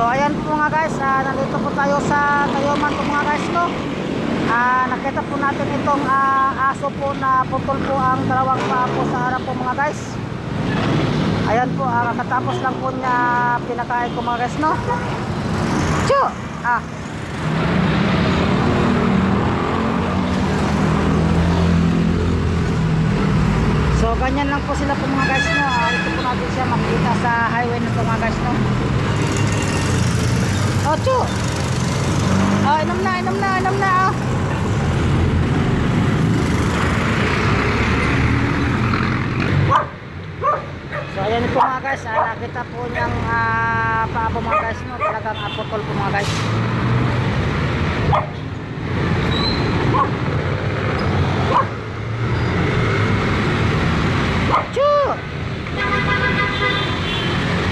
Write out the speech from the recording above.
So ayan po mga guys, nandito po tayo sa Tayuman po mga guys no. Nakita po natin itong aso po na putol po ang dalawang paa po sa harap po mga guys. Ayan po, kakatapos lang po niya pinakain ko mga guys no. Chu! So ganyan lang po sila po mga guys no. Ito po natin siya makikita sa highway na po mga guys no. Oh, Chu! Oh, inom na oh. So ayan po mga guys, nakita po niyang paabo mga guys no. Talagang apotol po mga guys.